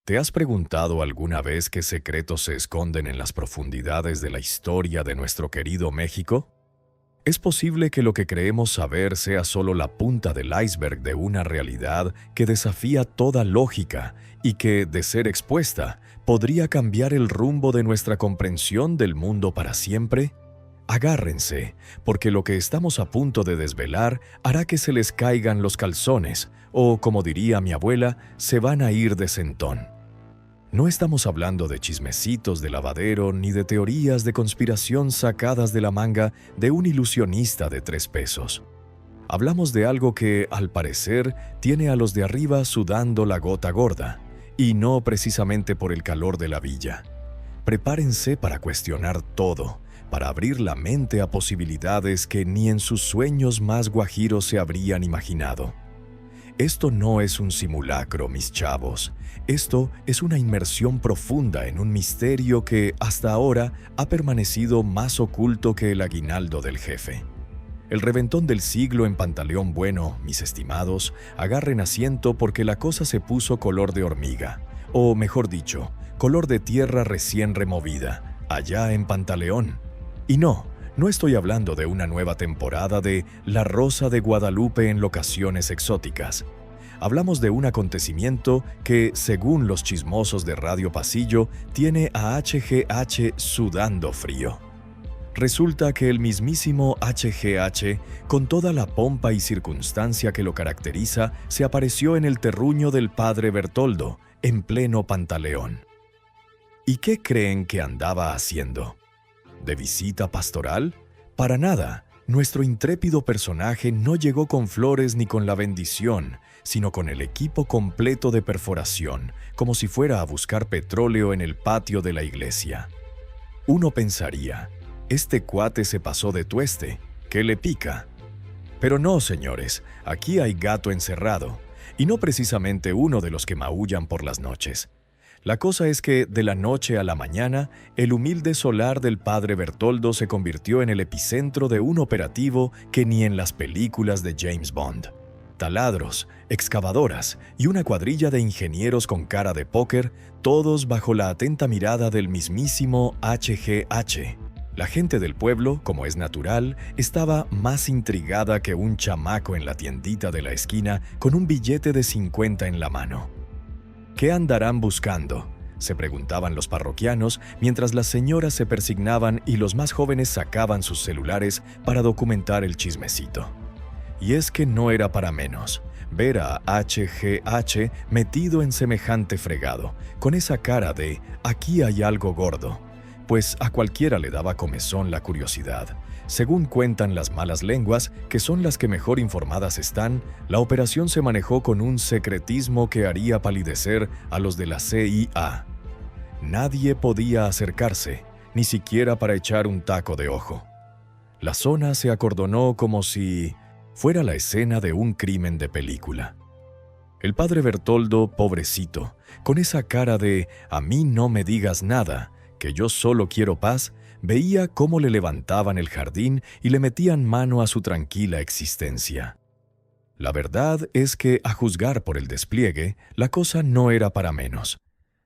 ¿Te has preguntado alguna vez qué secretos se esconden en las profundidades de la historia de nuestro querido México? ¿Es posible que lo que creemos saber sea solo la punta del iceberg de una realidad que desafía toda lógica y que, de ser expuesta, podría cambiar el rumbo de nuestra comprensión del mundo para siempre? Agárrense, porque lo que estamos a punto de desvelar hará que se les caigan los calzones, o, como diría mi abuela, se van a ir de centón. No estamos hablando de chismecitos de lavadero ni de teorías de conspiración sacadas de la manga de un ilusionista de 3 pesos. Hablamos de algo que, al parecer, tiene a los de arriba sudando la gota gorda, y no precisamente por el calor de la villa. Prepárense para cuestionar todo, para abrir la mente a posibilidades que ni en sus sueños más guajiros se habrían imaginado. Esto no es un simulacro, mis chavos. Esto es una inmersión profunda en un misterio que, hasta ahora, ha permanecido más oculto que el aguinaldo del jefe. El reventón del siglo en Pantaleón Bueno, mis estimados, agarren asiento porque la cosa se puso color de hormiga, o mejor dicho, color de tierra recién removida, allá en Pantaleón. Y no estoy hablando de una nueva temporada de La Rosa de Guadalupe en locaciones exóticas. Hablamos de un acontecimiento que, según los chismosos de Radio Pasillo, tiene a HGH sudando frío. Resulta que el mismísimo HGH, con toda la pompa y circunstancia que lo caracteriza, se apareció en el terruño del padre Bertoldo, en pleno Pantaleón. ¿Y qué creen que andaba haciendo? ¿De visita pastoral? Para nada. Nuestro intrépido personaje no llegó con flores ni con la bendición, sino con el equipo completo de perforación, como si fuera a buscar petróleo en el patio de la iglesia. Uno pensaría, este cuate se pasó de tueste, ¿qué le pica? Pero no, señores, aquí hay gato encerrado, y no precisamente uno de los que maullan por las noches. La cosa es que, de la noche a la mañana, el humilde solar del padre Bertoldo se convirtió en el epicentro de un operativo que ni en las películas de James Bond. Taladros, excavadoras y una cuadrilla de ingenieros con cara de póker, todos bajo la atenta mirada del mismísimo HGH. La gente del pueblo, como es natural, estaba más intrigada que un chamaco en la tiendita de la esquina con un billete de 50 en la mano. ¿Qué andarán buscando?, se preguntaban los parroquianos mientras las señoras se persignaban y los más jóvenes sacaban sus celulares para documentar el chismecito. Y es que no era para menos ver a HGH metido en semejante fregado, con esa cara de «aquí hay algo gordo», pues a cualquiera le daba comezón la curiosidad. Según cuentan las malas lenguas, que son las que mejor informadas están, la operación se manejó con un secretismo que haría palidecer a los de la CIA. Nadie podía acercarse, ni siquiera para echar un taco de ojo. La zona se acordonó como si fuera la escena de un crimen de película. El padre Bertoldo, pobrecito, con esa cara de «a mí no me digas nada, que yo solo quiero paz», veía cómo le levantaban el jardín y le metían mano a su tranquila existencia. La verdad es que, a juzgar por el despliegue, la cosa no era para menos.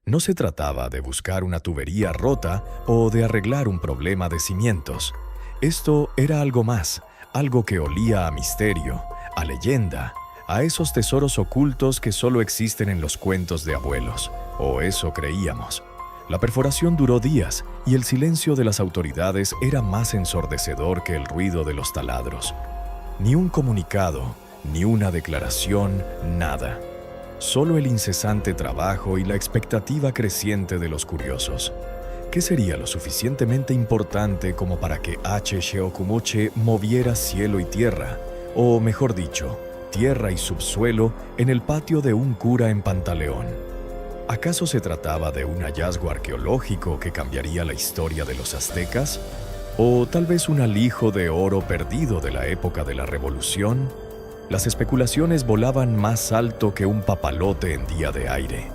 No se trataba de buscar una tubería rota o de arreglar un problema de cimientos. Esto era algo más, algo que olía a misterio, a leyenda, a esos tesoros ocultos que solo existen en los cuentos de abuelos, o eso creíamos. La perforación duró días y el silencio de las autoridades era más ensordecedor que el ruido de los taladros. Ni un comunicado, ni una declaración, nada. Solo el incesante trabajo y la expectativa creciente de los curiosos. ¿Qué sería lo suficientemente importante como para que HGH moviera cielo y tierra, o mejor dicho, tierra y subsuelo en el patio de un cura en Pantaleón? ¿Acaso se trataba de un hallazgo arqueológico que cambiaría la historia de los aztecas? ¿O tal vez un alijo de oro perdido de la época de la Revolución? Las especulaciones volaban más alto que un papalote en día de aire.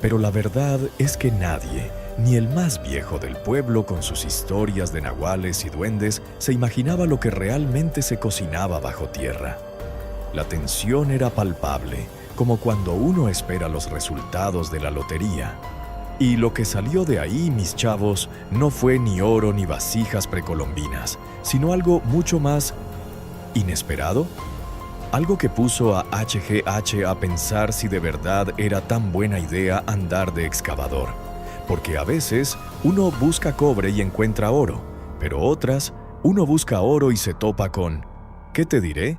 Pero la verdad es que nadie, ni el más viejo del pueblo con sus historias de nahuales y duendes, se imaginaba lo que realmente se cocinaba bajo tierra. La tensión era palpable, como cuando uno espera los resultados de la lotería. Y lo que salió de ahí, mis chavos, no fue ni oro ni vasijas precolombinas, sino algo mucho más inesperado. Algo que puso a HGH a pensar si de verdad era tan buena idea andar de excavador. Porque a veces uno busca cobre y encuentra oro, pero otras, uno busca oro y se topa con, ¿qué te diré?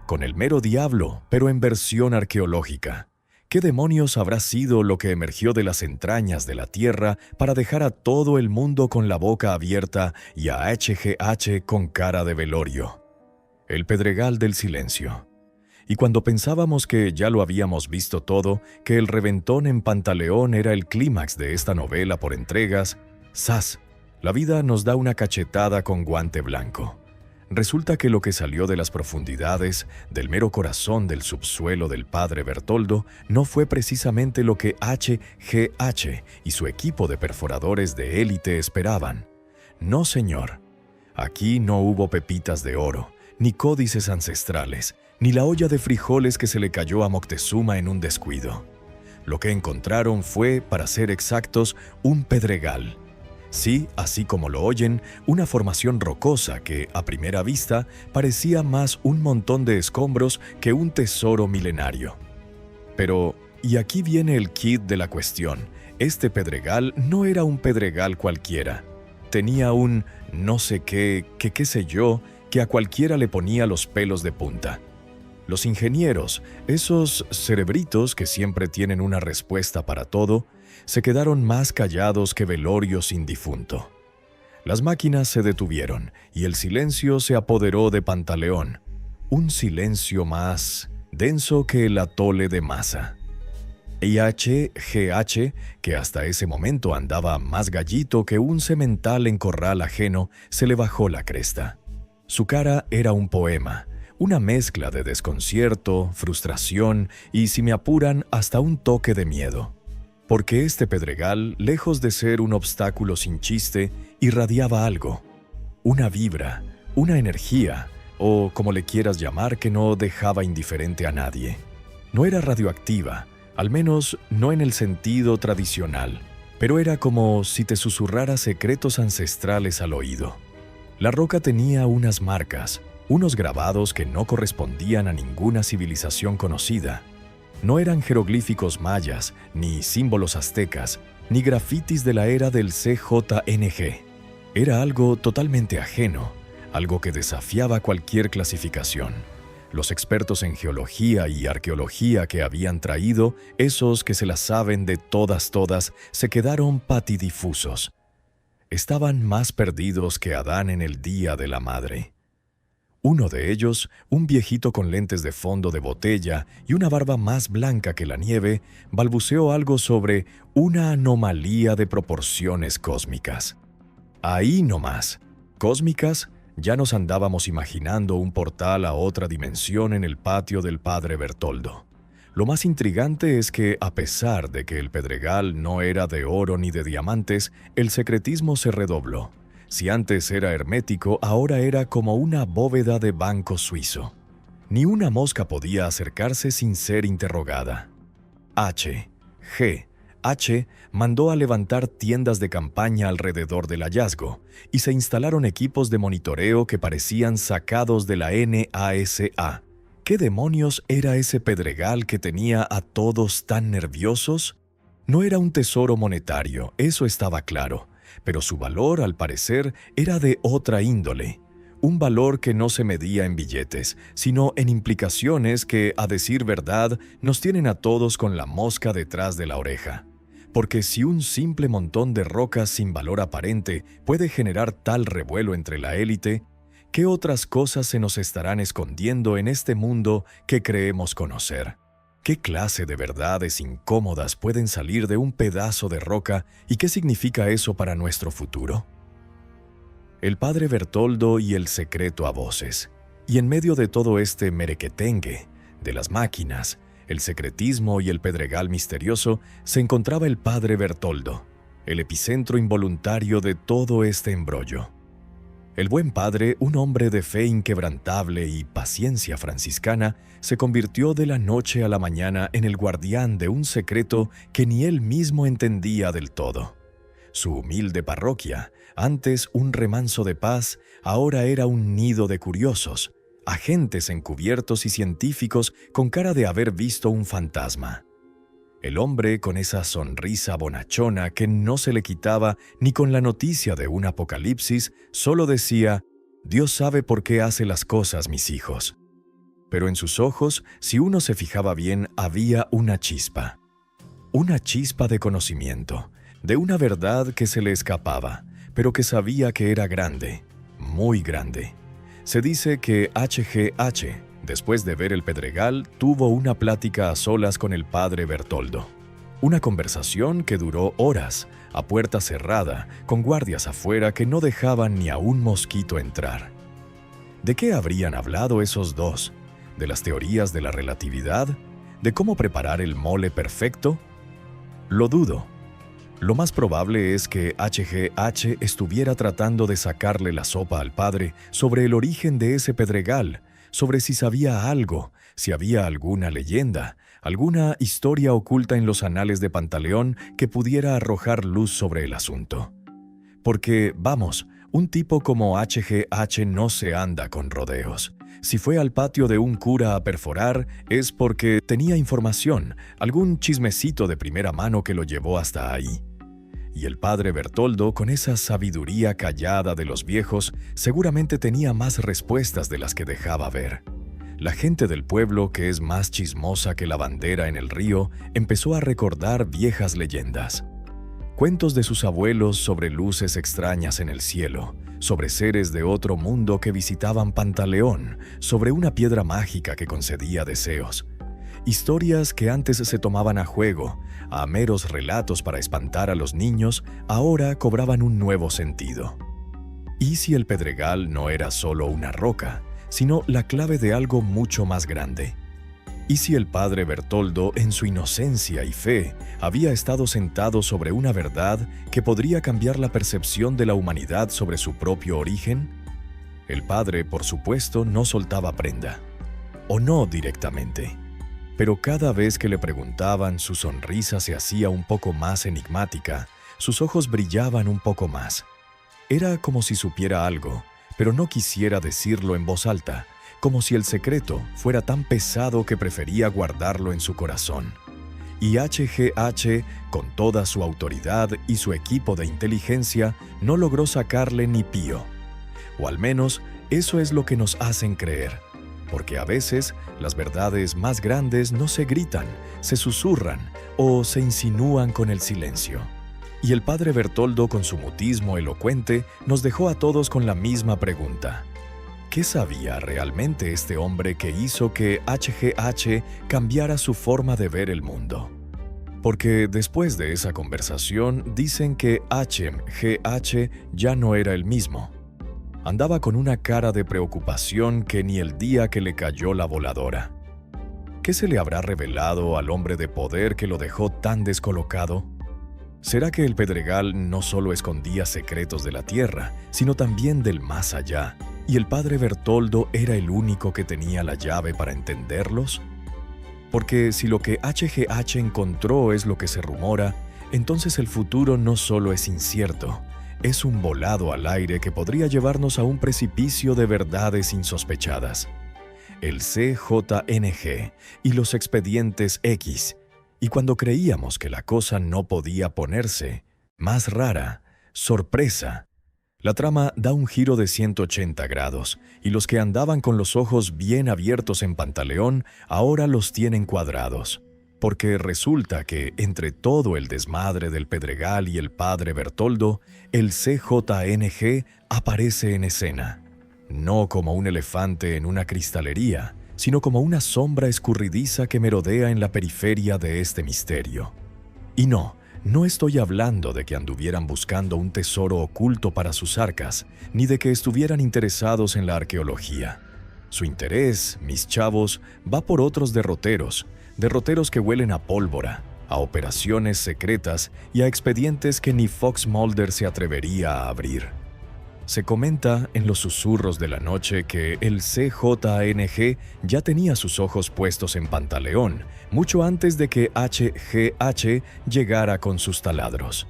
Con el mero diablo, pero en versión arqueológica. ¿Qué demonios habrá sido lo que emergió de las entrañas de la tierra para dejar a todo el mundo con la boca abierta y a HGH con cara de velorio? El pedregal del silencio. Y cuando pensábamos que ya lo habíamos visto todo, que el reventón en Pantaleón era el clímax de esta novela por entregas, ¡zas! La vida nos da una cachetada con guante blanco. Resulta que lo que salió de las profundidades, del mero corazón del subsuelo del padre Bertoldo, no fue precisamente lo que HGH y su equipo de perforadores de élite esperaban. No, señor. Aquí no hubo pepitas de oro, ni códices ancestrales, ni la olla de frijoles que se le cayó a Moctezuma en un descuido. Lo que encontraron fue, para ser exactos, un pedregal. Sí, así como lo oyen, una formación rocosa que, a primera vista, parecía más un montón de escombros que un tesoro milenario. Pero, y aquí viene el quid de la cuestión, este pedregal no era un pedregal cualquiera. Tenía un no sé qué sé yo, que a cualquiera le ponía los pelos de punta. Los ingenieros, esos cerebritos que siempre tienen una respuesta para todo, se quedaron más callados que velorio sin difunto. Las máquinas se detuvieron y el silencio se apoderó de Pantaleón. Un silencio más denso que el atole de masa. Y HGH, que hasta ese momento andaba más gallito que un semental en corral ajeno, se le bajó la cresta. Su cara era un poema, una mezcla de desconcierto, frustración y, si me apuran, hasta un toque de miedo. Porque este pedregal, lejos de ser un obstáculo sin chiste, irradiaba algo. Una vibra, una energía, o como le quieras llamar, que no dejaba indiferente a nadie. No era radioactiva, al menos no en el sentido tradicional, pero era como si te susurrara secretos ancestrales al oído. La roca tenía unas marcas, unos grabados que no correspondían a ninguna civilización conocida. No eran jeroglíficos mayas, ni símbolos aztecas, ni grafitis de la era del CJNG. Era algo totalmente ajeno, algo que desafiaba cualquier clasificación. Los expertos en geología y arqueología que habían traído, esos que se las saben de todas, se quedaron patidifusos. Estaban más perdidos que Adán en el Día de la Madre. Uno de ellos, un viejito con lentes de fondo de botella y una barba más blanca que la nieve, balbuceó algo sobre una anomalía de proporciones cósmicas. Ahí nomás, cósmicas, ya nos andábamos imaginando un portal a otra dimensión en el patio del padre Bertoldo. Lo más intrigante es que, a pesar de que el pedregal no era de oro ni de diamantes, el secretismo se redobló. Si antes era hermético, ahora era como una bóveda de banco suizo. Ni una mosca podía acercarse sin ser interrogada. H mandó a levantar tiendas de campaña alrededor del hallazgo y se instalaron equipos de monitoreo que parecían sacados de la NASA. ¿Qué demonios era ese pedregal que tenía a todos tan nerviosos? No era un tesoro monetario, eso estaba claro. Pero su valor, al parecer, era de otra índole. Un valor que no se medía en billetes, sino en implicaciones que, a decir verdad, nos tienen a todos con la mosca detrás de la oreja. Porque si un simple montón de rocas sin valor aparente puede generar tal revuelo entre la élite, ¿qué otras cosas se nos estarán escondiendo en este mundo que creemos conocer? ¿Qué clase de verdades incómodas pueden salir de un pedazo de roca y qué significa eso para nuestro futuro? El padre Bertoldo y el secreto a voces. Y en medio de todo este merequetengue, de las máquinas, el secretismo y el pedregal misterioso, se encontraba el padre Bertoldo, el epicentro involuntario de todo este embrollo. El buen padre, un hombre de fe inquebrantable y paciencia franciscana, se convirtió de la noche a la mañana en el guardián de un secreto que ni él mismo entendía del todo. Su humilde parroquia, antes un remanso de paz, ahora era un nido de curiosos, agentes encubiertos y científicos con cara de haber visto un fantasma. El hombre, con esa sonrisa bonachona que no se le quitaba ni con la noticia de un apocalipsis, solo decía: «Dios sabe por qué hace las cosas, mis hijos». Pero en sus ojos, si uno se fijaba bien, había una chispa de conocimiento, de una verdad que se le escapaba, pero que sabía que era grande, muy grande. Se dice que H.G.H., después de ver el Pedregal, tuvo una plática a solas con el padre Bertoldo. Una conversación que duró horas, a puerta cerrada, con guardias afuera que no dejaban ni a un mosquito entrar. ¿De qué habrían hablado esos dos? ¿De las teorías de la relatividad? ¿De cómo preparar el mole perfecto? Lo dudo. Lo más probable es que H.G.H. estuviera tratando de sacarle la sopa al padre sobre el origen de ese Pedregal, sobre si sabía algo, si había alguna leyenda, alguna historia oculta en los anales de Pantaleón que pudiera arrojar luz sobre el asunto. Porque, vamos, un tipo como H.G.H. no se anda con rodeos. Si fue al patio de un cura a perforar, es porque tenía información, algún chismecito de primera mano que lo llevó hasta ahí. Y el padre Bertoldo, con esa sabiduría callada de los viejos, seguramente tenía más respuestas de las que dejaba ver. La gente del pueblo, que es más chismosa que la bandera en el río, empezó a recordar viejas leyendas. Cuentos de sus abuelos sobre luces extrañas en el cielo, sobre seres de otro mundo que visitaban Pantaleón, sobre una piedra mágica que concedía deseos. Historias que antes se tomaban a juego, a meros relatos para espantar a los niños, ahora cobraban un nuevo sentido. ¿Y si el Pedregal no era solo una roca, sino la clave de algo mucho más grande? ¿Y si el padre Bertoldo, en su inocencia y fe, había estado sentado sobre una verdad que podría cambiar la percepción de la humanidad sobre su propio origen? El padre, por supuesto, no soltaba prenda. O no directamente. Pero cada vez que le preguntaban, su sonrisa se hacía un poco más enigmática, sus ojos brillaban un poco más. Era como si supiera algo, pero no quisiera decirlo en voz alta, como si el secreto fuera tan pesado que prefería guardarlo en su corazón. Y H.G.H., con toda su autoridad y su equipo de inteligencia, no logró sacarle ni pío. O al menos, eso es lo que nos hacen creer. Porque a veces las verdades más grandes no se gritan, se susurran o se insinúan con el silencio. Y el padre Bertoldo, con su mutismo elocuente, nos dejó a todos con la misma pregunta. ¿Qué sabía realmente este hombre que hizo que H.G.H. cambiara su forma de ver el mundo? Porque después de esa conversación dicen que H.G.H. ya no era el mismo. Andaba con una cara de preocupación que ni el día que le cayó la voladora. ¿Qué se le habrá revelado al hombre de poder que lo dejó tan descolocado? ¿Será que el Pedregal no solo escondía secretos de la tierra, sino también del más allá, y el padre Bertoldo era el único que tenía la llave para entenderlos? Porque si lo que H.G.H. encontró es lo que se rumora, entonces el futuro no solo es incierto, es un volado al aire que podría llevarnos a un precipicio de verdades insospechadas. El CJNG y los expedientes X, y cuando creíamos que la cosa no podía ponerse más rara, sorpresa, la trama da un giro de 180 grados, y los que andaban con los ojos bien abiertos en Pantaleón ahora los tienen cuadrados. Porque resulta que, entre todo el desmadre del Pedregal y el padre Bertoldo, el CJNG aparece en escena. No como un elefante en una cristalería, sino como una sombra escurridiza que merodea en la periferia de este misterio. Y no estoy hablando de que anduvieran buscando un tesoro oculto para sus arcas, ni de que estuvieran interesados en la arqueología. Su interés, mis chavos, va por otros derroteros que huelen a pólvora, a operaciones secretas y a expedientes que ni Fox Mulder se atrevería a abrir. Se comenta en los susurros de la noche que el CJNG ya tenía sus ojos puestos en Pantaleón, mucho antes de que HGH llegara con sus taladros.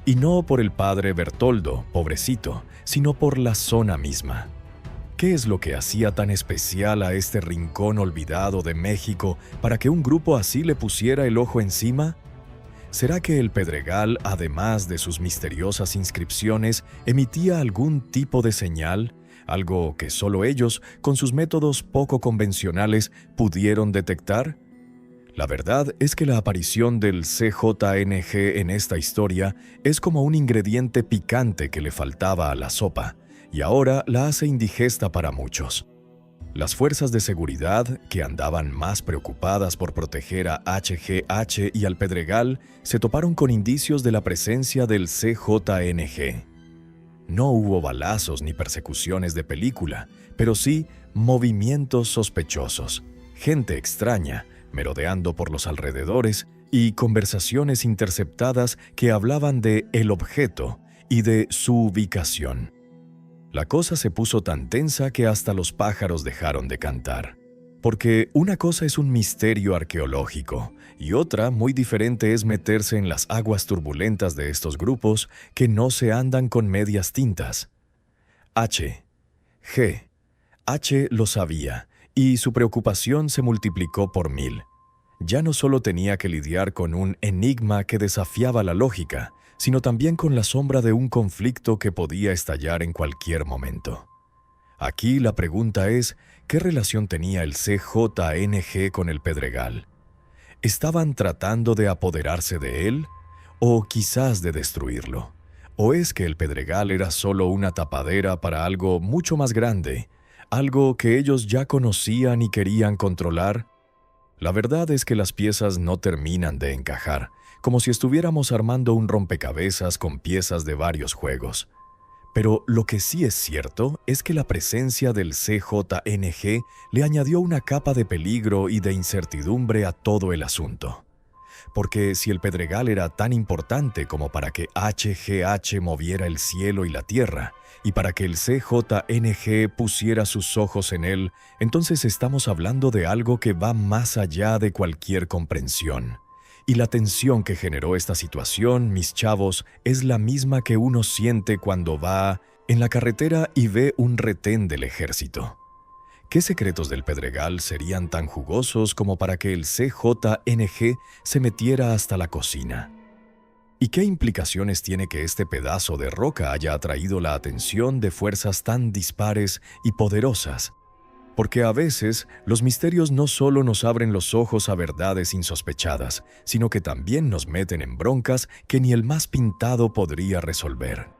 Y no por el padre Bertoldo, pobrecito, sino por la zona misma. ¿Qué es lo que hacía tan especial a este rincón olvidado de México para que un grupo así le pusiera el ojo encima? ¿Será que el Pedregal, además de sus misteriosas inscripciones, emitía algún tipo de señal, algo que solo ellos, con sus métodos poco convencionales, pudieron detectar? La verdad es que la aparición del CJNG en esta historia es como un ingrediente picante que le faltaba a la sopa, y ahora la hace indigesta para muchos. Las fuerzas de seguridad, que andaban más preocupadas por proteger a HGH y al Pedregal, se toparon con indicios de la presencia del CJNG. No hubo balazos ni persecuciones de película, pero sí movimientos sospechosos, gente extraña, merodeando por los alrededores y conversaciones interceptadas que hablaban de el objeto y de su ubicación. La cosa se puso tan tensa que hasta los pájaros dejaron de cantar. Porque una cosa es un misterio arqueológico y otra muy diferente es meterse en las aguas turbulentas de estos grupos que no se andan con medias tintas. H lo sabía y su preocupación se multiplicó por 1000. Ya no solo tenía que lidiar con un enigma que desafiaba la lógica, sino también con la sombra de un conflicto que podía estallar en cualquier momento. Aquí la pregunta es, ¿qué relación tenía el CJNG con el Pedregal? ¿Estaban tratando de apoderarse de él? ¿O quizás de destruirlo? ¿O es que el Pedregal era solo una tapadera para algo mucho más grande, algo que ellos ya conocían y querían controlar? La verdad es que las piezas no terminan de encajar, como si estuviéramos armando un rompecabezas con piezas de varios juegos. Pero lo que sí es cierto es que la presencia del CJNG le añadió una capa de peligro y de incertidumbre a todo el asunto. Porque si el Pedregal era tan importante como para que HGH moviera el cielo y la tierra, y para que el CJNG pusiera sus ojos en él, entonces estamos hablando de algo que va más allá de cualquier comprensión. Y la tensión que generó esta situación, mis chavos, es la misma que uno siente cuando va en la carretera y ve un retén del ejército. ¿Qué secretos del Pedregal serían tan jugosos como para que el CJNG se metiera hasta la cocina? ¿Y qué implicaciones tiene que este pedazo de roca haya atraído la atención de fuerzas tan dispares y poderosas? Porque a veces los misterios no solo nos abren los ojos a verdades insospechadas, sino que también nos meten en broncas que ni el más pintado podría resolver.